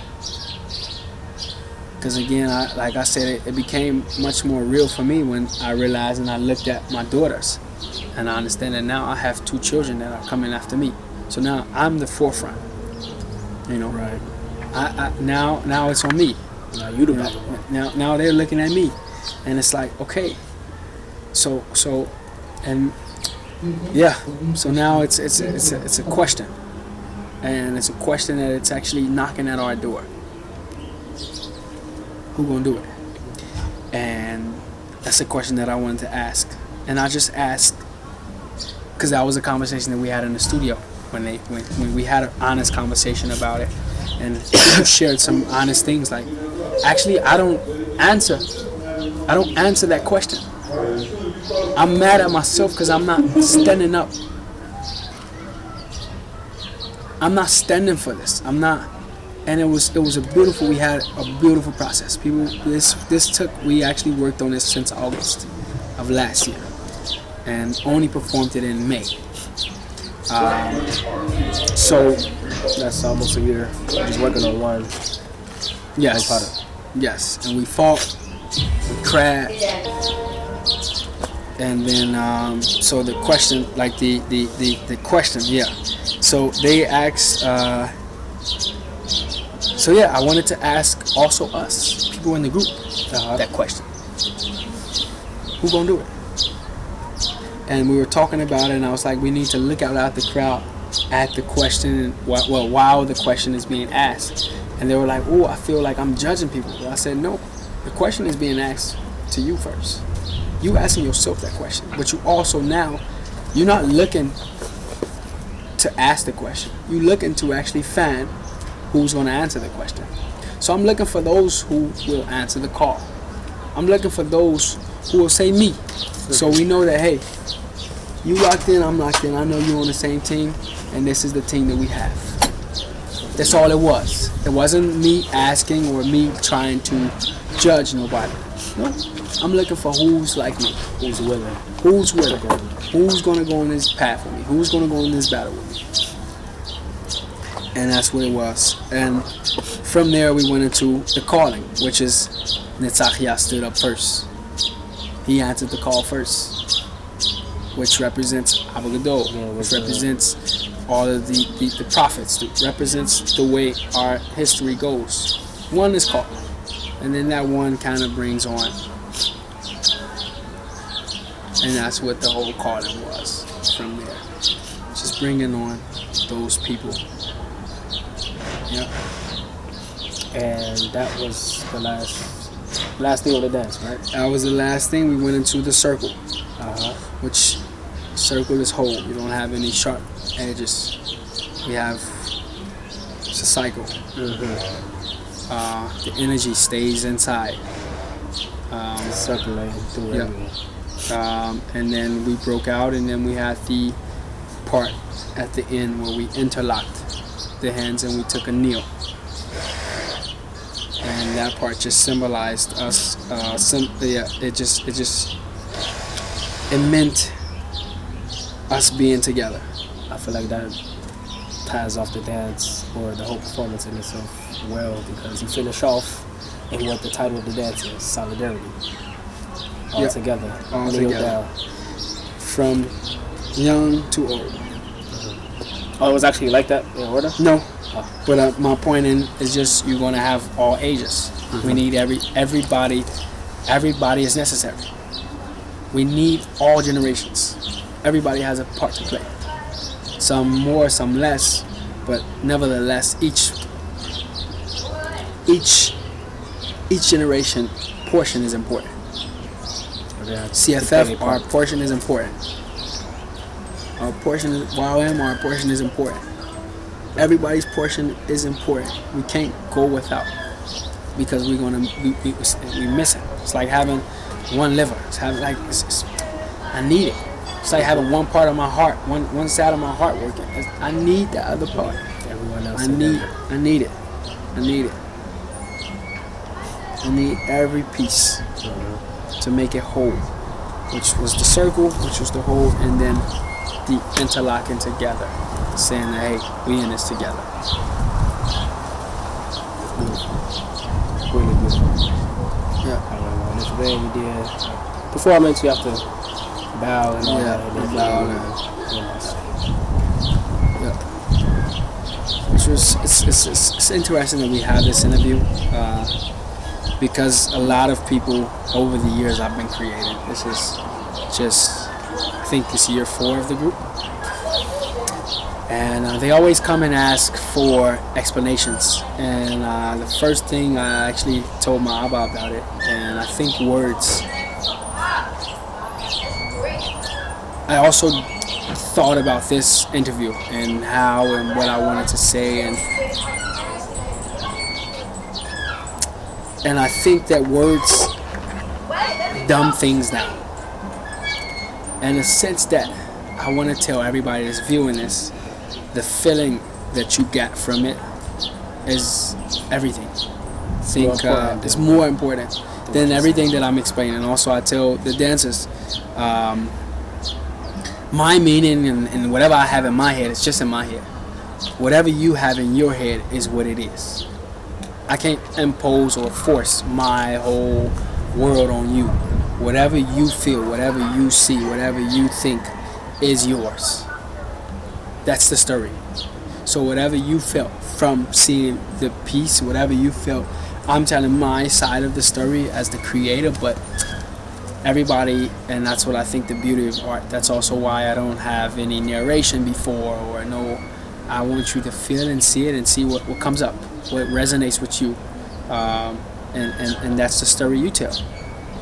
Because again, like I said, it became much more real for me when I realized and I looked at my daughters. And I understand that now I have 2 children that are coming after me. So now I'm the forefront, you know. Right. Now it's on me. Now you the backbone. Now they're looking at me, and it's like, okay. So now it's a question, and it's a question that it's actually knocking at our door. Who gonna do it? And that's a question that I wanted to ask, and I just asked because that was a conversation that we had in the studio. When we had an honest conversation about it, and people shared some honest things. Like, actually, I don't answer that question. I'm mad at myself because I'm not standing up. I'm not standing for this. I'm not. And we had a beautiful process. We actually worked on this since August of last year, and only performed it in May. So that's almost a year. Just working on one. Yes. Yes. And we fought, we cried, And then so the question, like the question, yeah. So they asked. So yeah, I wanted to ask also us people in the group that question. Who gonna do it? And we were talking about it, and I was like, we need to look out at the crowd at the question, while the question is being asked. And they were like, oh, I feel like I'm judging people. But I said, no, the question is being asked to you first. You asking yourself that question. But you also now, you're not looking to ask the question. You're looking to actually find who's going to answer the question. So I'm looking for those who will answer the call. I'm looking for those who will say me. So we know that, hey, you locked in, I'm locked in. I know you're on the same team, and this is the team that we have. That's all it was. It wasn't me asking or me trying to judge nobody. No, I'm looking for who's like me. Who's willing? Who's willing? Who's going to go on this path with me? Who's going to go in this battle with me? And that's what it was. And from there, we went into the calling, which is Netzachia stood up first. He answered the call first, which represents Abba Gadol, which represents all of the prophets, that represents the way our history goes. One is called, and then that one kind of brings on. And that's what the whole calling was from there. Just bringing on those people. Yeah. And that was the last thing on the dance, right? That was the last thing. We went into the circle, which circle is whole. You don't have any sharp edges. We have, it's a cycle. The energy stays inside. Circulating through everyone. And then we broke out, and then we had the part at the end where we interlocked the hands and we took a kneel. And that part just symbolized us. It meant us being together. I feel like that ties off the dance or the whole performance in itself well, because you finish off in what the title of the dance is: solidarity. All together. All kneel together. down. From young to old. Oh, it was actually like that in order? No. But my point is just you're going to have all ages. We need everybody. Everybody is necessary. We need all generations. Everybody has a part to play. Some more, some less, but nevertheless, each generation portion is important. CFF, our portion is important. Our portion is YOM, our portion is important. Everybody's portion is important. We can't go without, because we miss it. It's like having one liver. I need it. It's like having one part of my heart, one side of my heart working. I need the other part. Everyone else. I need it. I need every piece to make it whole, which was the circle, which was the whole, and then the interlocking together, saying that, hey, we in this together. Really good. Yeah. And it's very you did performance. You have to bow and all that. And bow and which was it's interesting that we have this interview. Because a lot of people over the years I've been creating, this is just, I think this year 4 of the group, and they always come and ask for explanations, and the first thing I actually told my Abba about it, and I think words. I also thought about this interview and how and what I wanted to say, and I think that words dumb things down. And the sense that I want to tell everybody that's viewing this, the feeling that you get from it is everything. I think it's more important than everything that I'm explaining. Also, I tell the dancers, my meaning and whatever I have in my head, it's just in my head. Whatever you have in your head is what it is. I can't impose or force my whole world on you. whatever you feel, whatever you see, whatever you think is yours. That's the story. So whatever you felt from seeing the piece, whatever you felt, I'm telling my side of the story as the creator, but everybody, and that's what I think the beauty of art. That's also why I don't have any narration before or no. I want you to feel and see it and see what comes up, what resonates with you, and that's the story you tell.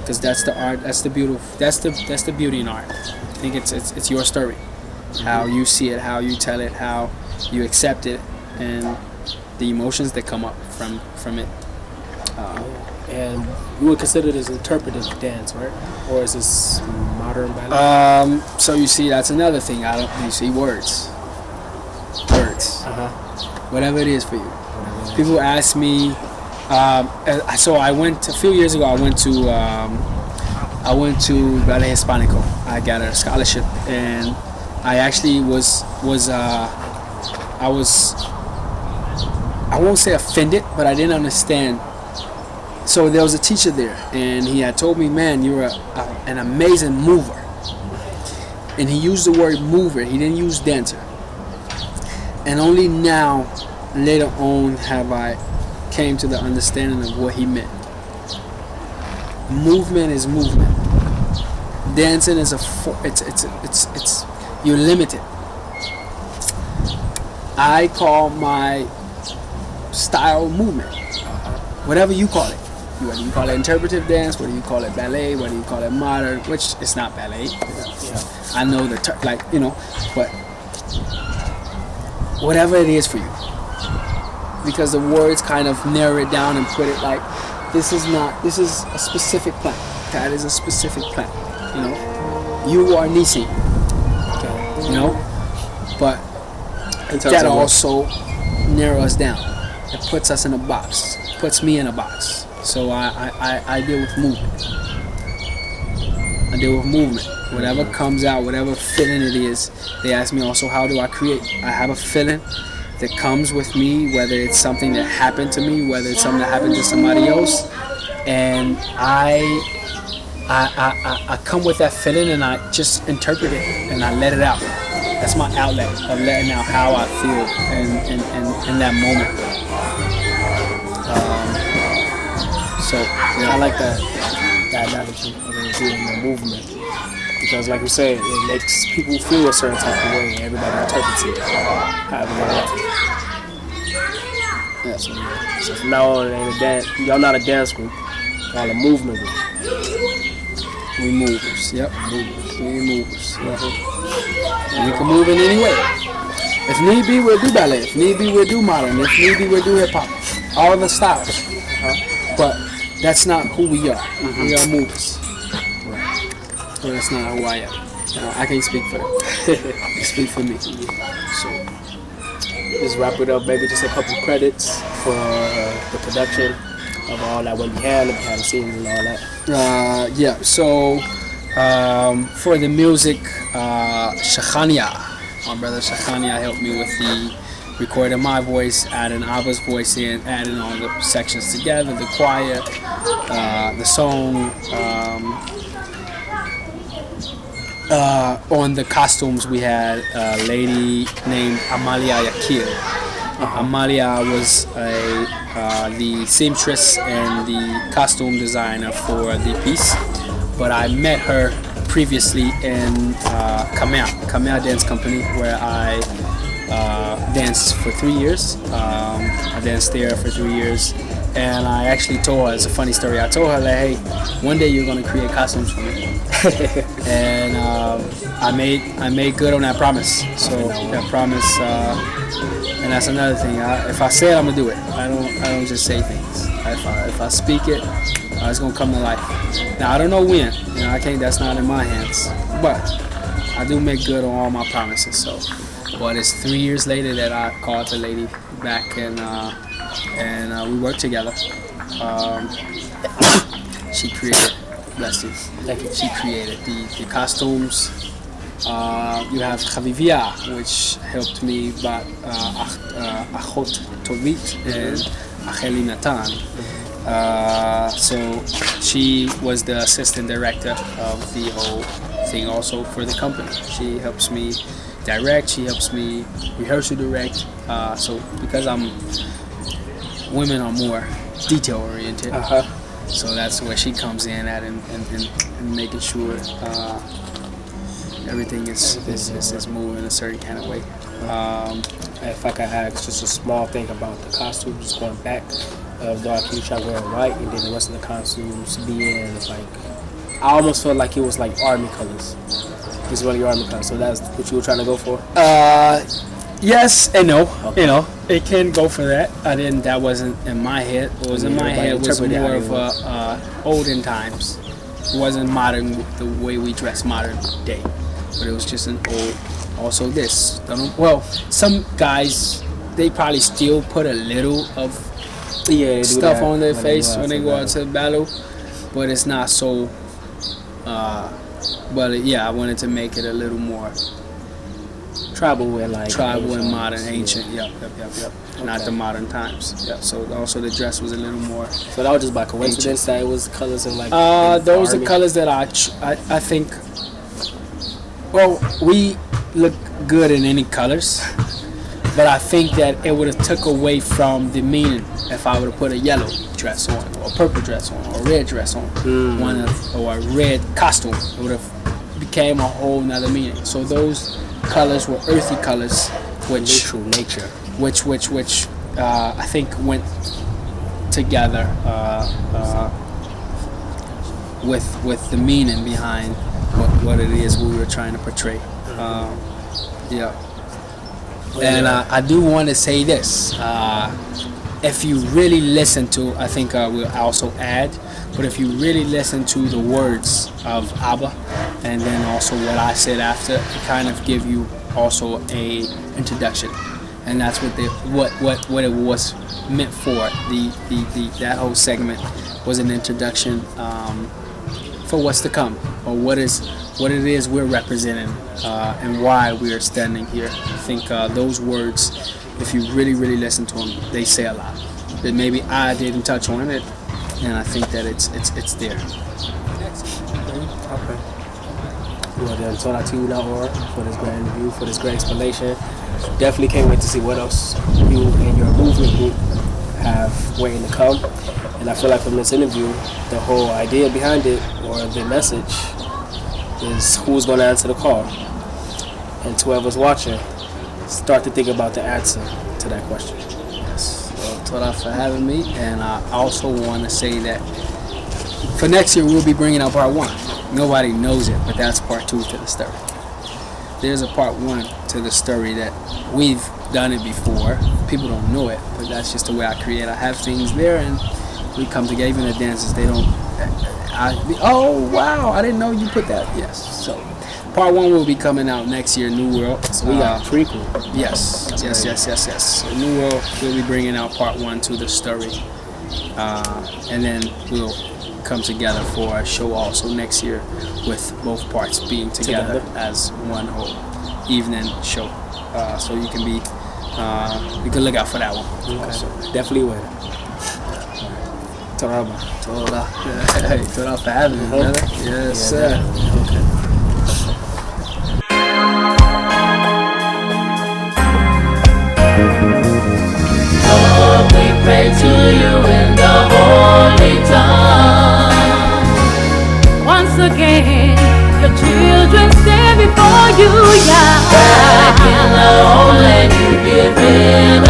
Because that's the art, that's the beauty in art. I think it's your story, how you see it, how you tell it, how you accept it, and the emotions that come up from it. And you would consider this interpretive dance, right? Or is this modern ballet? So you see, that's another thing. You see words. Whatever it is for you. People ask me. So I went a few years ago. I went to Ballet Hispanico. I got a scholarship, and I actually I won't say offended, but I didn't understand. So there was a teacher there, and he had told me, "Man, you're an amazing mover." And he used the word mover. He didn't use dancer. And only now, later on, have I came to the understanding of what he meant. Movement is movement. Dancing is it's you're limited. I call my style movement, whatever you call it. Whether you call it interpretive dance, whether you call it ballet, whether you call it modern, which it's not ballet. I know but whatever it is for you. Because the words kind of narrow it down and put it like, this is a specific plant. That is a specific plant. You are Nisi. But that also narrows down. It puts us in a box. Puts me in a box. So I deal with movement. Whatever comes out, whatever feeling it is. They ask me also, how do I create? I have a feeling that comes with me, whether it's something that happened to me, whether it's something that happened to somebody else, and I come with that feeling and I just interpret it and I let it out. That's my outlet of letting out how I feel in that moment. I like that analogy of it being a movement, because like you said, it makes people feel a certain type of way and everybody interprets it however they want to. Yeah, so from now on, it ain't a dance. Y'all not a dance group, y'all a movement group. We movers, yep. We movers. And we can move in any way. If need be, we'll do ballet. If need be, we'll do modern. If need be, we'll do hip hop. All the styles. But that's not who we are. We are movers. So that's not who I am. I can't speak for them. I speak for me. So just wrap it up. Maybe just a couple credits for the production of all that went behind the scenes and all that. So for the music, Shachania, my brother Shachania helped me with the recording my voice, adding Abba's voice in, adding all the sections together, the choir, the song. On the costumes, we had a lady named Amalia Yakil. Amalia was the seamstress and the costume designer for the piece, but I met her previously in Khmer Dance Company, where I danced for 3 years. I danced there for 3 years, and I actually told her, it's a funny story, I told her that, hey, one day you're going to create costumes for me. And I made good on that promise. So that promise, and that's another thing. If I say it, I'm gonna do it. I don't just say things. If I speak it, it's gonna come to life. Now I don't know when. I can't. That's not in my hands. But I do make good on all my promises. So, but it's 3 years later that I called the lady back and we worked together. She created. Bless you. Thank you. She created the costumes. You have Chavivia, which helped me, but L.I.G.H.T and Ukhalelani. So she was the assistant director of the whole thing also for the company. She helps me direct, she helps me rehearsal direct. So because women are more detail oriented. So that's where she comes in at and making sure everything is moving in a certain kind of way. If I could ask just a small thing about the costumes, just going back, though I keep trying wearing white, and then the rest of the costumes being like, I almost felt like it was like army colors. It's really army colors. So that's what you were trying to go for? Yes and no. Okay. You know, it can go for that. That wasn't in my head. What was in my head was more of olden times. It wasn't modern the way we dress modern day, but it was just an old. Also, this. Well, some guys they probably still put a little of stuff on their face when they go out to battle, but it's not so. But yeah, I wanted to make it a little more tribal and modern, ancient. Yep. Okay. Not the modern times. Yeah. So also the dress was a little more. So that was just by coincidence that it was colors and like. Those are colors that I think. Well, we look good in any colors, but I think that it would have took away from the meaning if I would have put a yellow dress on, or a purple dress on, or a red dress on, or a red costume. It would have became a whole nother meaning. So those colors were earthy colors, which true nature, which I think went together with the meaning behind what it is we were trying to portray. And I do want to say this. If you really listen to, I think we'll also add, but if you really listen to the words of Abba, and then also what I said after, it kind of give you also a introduction, and that's what it was meant for. That whole segment was an introduction for what's to come, or what it is we're representing, and why we are standing here. I think those words, if you really listen to them, they say a lot that maybe I didn't touch on it, and I think that it's there. Okay. Well then, shout out to you now, Aura, for this great interview, for this great explanation. Definitely can't wait to see what else you and your movement group have waiting to come. And I feel like from this interview, the whole idea behind it, or the message, is who's going to answer the call. And to whoever's watching, start to think about the answer to that question. Yes. Well, Toda for having me, and I also want to say that for next year we'll be bringing out part 1. Nobody knows it, but that's part 2 to the story. There's a part 1 to the story that we've done it before. People don't know it, but that's just the way I create. I have things there, and we come together. Even the dancers, they don't. Oh wow! I didn't know you put that. Yes. So, part 1 will be coming out next year. New World. So we got a prequel. Yes. Yes. So New World will be bringing out part 1 to the story, and then we'll come together for a show also next year with both parts being together as one whole evening show. So you can be, you can look out for that one. Okay. Also. Definitely will. Toda for having me, brother. Yes, sir. Okay. Lord, we pray to you in the holy tongue. Once again, your children stand before you, Yah. Back in the homeland you've given